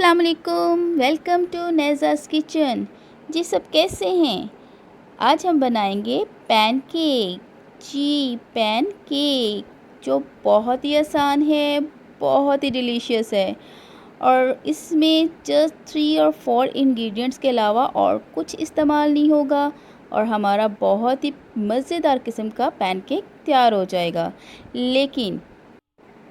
अस्सलाम वालेकुम, welcome to नेज़ास kitchen. जी सब कैसे हैं? आज हम बनाएंगे पैनकेक। जी पैनकेक जो बहुत ही आसान है, बहुत ही डिलीशियस है और इसमें जस्ट 3 और 4 इंग्रेडिएंट्स के अलावा और कुछ इस्तेमाल नहीं होगा और हमारा बहुत ही मज़ेदार किस्म का पैनकेक तैयार हो जाएगा। लेकिन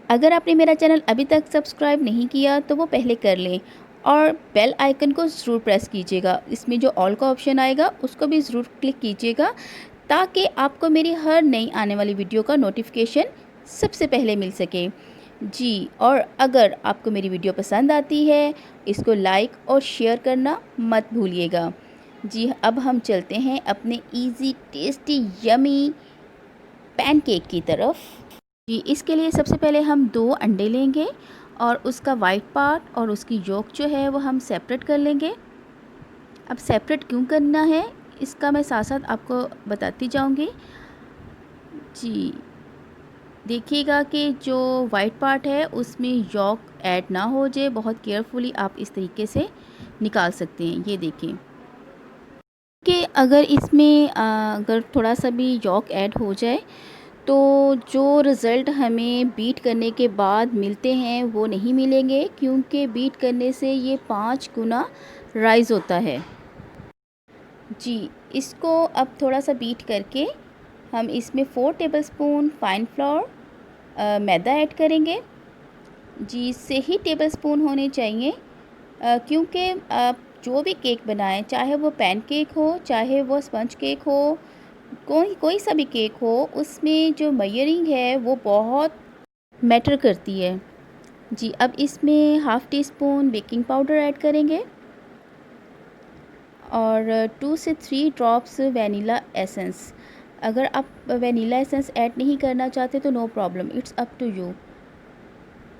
अगर आपने मेरा चैनल अभी तक सब्सक्राइब नहीं किया तो वो पहले कर लें और बेल आइकन को ज़रूर प्रेस कीजिएगा। इसमें जो ऑल का ऑप्शन आएगा उसको भी ज़रूर क्लिक कीजिएगा ताकि आपको मेरी हर नई आने वाली वीडियो का नोटिफिकेशन सबसे पहले मिल सके। जी, और अगर आपको मेरी वीडियो पसंद आती है इसको लाइक और शेयर करना मत भूलिएगा। जी, अब हम चलते हैं अपने इजी टेस्टी यमी पैनकेक की तरफ। जी, इसके लिए सबसे पहले हम 2 अंडे लेंगे और उसका वाइट पार्ट और उसकी योक जो है वो हम सेपरेट कर लेंगे। अब सेपरेट क्यों करना है इसका मैं साथ साथ आपको बताती जाऊंगी। जी, देखिएगा कि जो वाइट पार्ट है उसमें योक ऐड ना हो जाए, बहुत केयरफुली आप इस तरीके से निकाल सकते हैं। ये देखिए कि अगर इसमें अगर थोड़ा सा भी योक ऐड हो जाए तो जो रिज़ल्ट हमें बीट करने के बाद मिलते हैं वो नहीं मिलेंगे, क्योंकि बीट करने से ये 5 गुना राइज़ होता है। जी, इसको अब थोड़ा सा बीट करके हम इसमें 4 टेबलस्पून फाइन फ्लोर मैदा ऐड करेंगे। जी, इससे ही टेबलस्पून होने चाहिए, क्योंकि आप जो भी केक बनाएं, चाहे वो पैन केक हो चाहे वो स्पंज केक हो, कोई सा भी केक हो, उसमें जो मेजरिंग है वो बहुत मैटर करती है। जी, अब इसमें half tea spoon baking powder add करेंगे और 2 से 3 ड्रॉप्स वैनिला एसेंस। अगर आप वैनिला एसेंस ऐड नहीं करना चाहते तो no problem, it's up to you.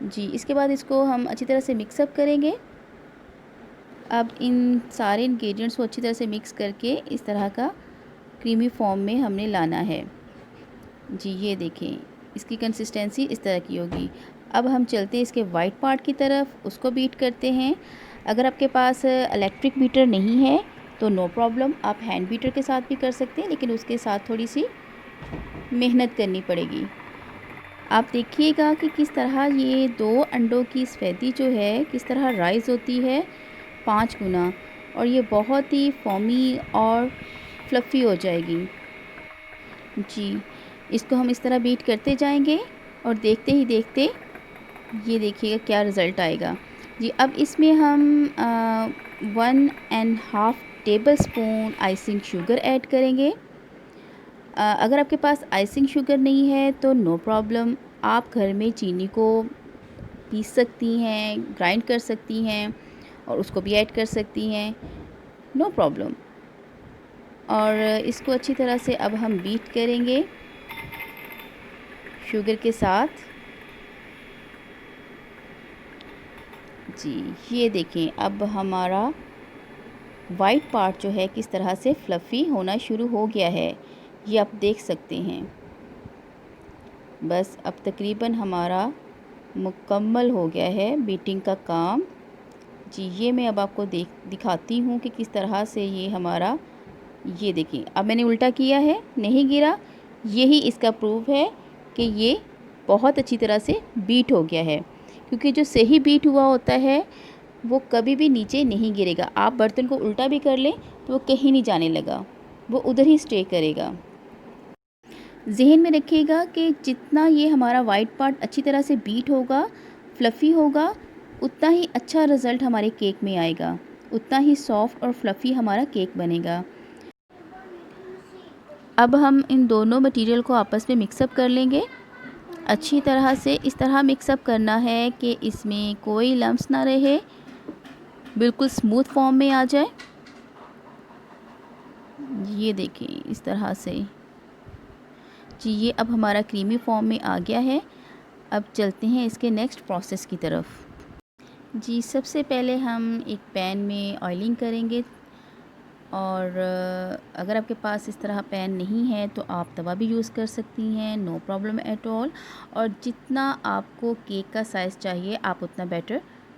जी, इसके बाद इसको हम अच्छी तरह से मिक्सअप करेंगे। अब इन सारे इंग्रेडिएंट्स को अच्छी तरह से मिक्स करके इस तरह का क्रीमी फॉर्म में हमने लाना है। जी, ये देखें इसकी कंसिस्टेंसी इस तरह की होगी। अब हम चलते हैं इसके वाइट पार्ट की तरफ, उसको बीट करते हैं। अगर आपके पास इलेक्ट्रिक बीटर नहीं है तो नो प्रॉब्लम, आप हैंड बीटर के साथ भी कर सकते हैं, लेकिन उसके साथ थोड़ी सी मेहनत करनी पड़ेगी। आप देखिएगा कि किस तरह ये 2 अंडों की सफ़ेदी जो है किस तरह राइज़ होती है 5 गुना, और ये बहुत ही फॉमी और फ्लफ़ी हो जाएगी। जी, इसको हम इस तरह बीट करते जाएंगे और देखते ही देखते ये देखिएगा क्या रिज़ल्ट आएगा। जी, अब इसमें हम 1.5 table spoon icing sugar add करेंगे। अगर आपके पास आइसिंग शुगर नहीं है तो नो प्रॉब्लम, आप घर में चीनी को पीस सकती हैं, ग्राइंड कर सकती हैं और उसको भी ऐड कर सकती हैं, नो प्रॉब्लम। और इसको अच्छी तरह से अब हम बीट करेंगे शुगर के साथ। जी, ये देखें अब हमारा वाइट पार्ट जो है किस तरह से फ्लफ़ी होना शुरू हो गया है, ये आप देख सकते हैं। बस अब तकरीबन हमारा मुकम्मल हो गया है बीटिंग का काम। जी, ये मैं अब आपको दिखाती हूँ कि किस तरह से ये हमारा, ये देखिए अब मैंने उल्टा किया है, नहीं गिरा। यही इसका प्रूफ है कि ये बहुत अच्छी तरह से बीट हो गया है, क्योंकि जो सही बीट हुआ होता है वो कभी भी नीचे नहीं गिरेगा। आप बर्तन को उल्टा भी कर लें तो वो कहीं नहीं जाने लगा, वो उधर ही स्टे करेगा। ज़हन में रखिएगा कि जितना ये हमारा वाइट पार्ट अच्छी तरह से बीट होगा, फ्लफ़ी होगा, उतना ही अच्छा रिज़ल्ट हमारे केक में आएगा, उतना ही सॉफ्ट और फ्लफ़ी हमारा केक बनेगा। अब हम इन दोनों मटेरियल को आपस में मिक्सअप कर लेंगे अच्छी तरह से। इस तरह मिक्सअप करना है कि इसमें कोई लम्स ना रहे, बिल्कुल स्मूथ फॉर्म में आ जाए। ये देखिए इस तरह से। जी, ये अब हमारा क्रीमी फॉर्म में आ गया है। अब चलते हैं इसके नेक्स्ट प्रोसेस की तरफ। जी, सबसे पहले हम एक पैन में ऑयलिंग करेंगे और अगर आपके पास इस तरह पैन नहीं है तो आप तवा भी यूज़ कर सकती हैं, नो प्रॉब्लम एट ऑल। और जितना आपको केक का साइज़ चाहिए आप उतना बैटर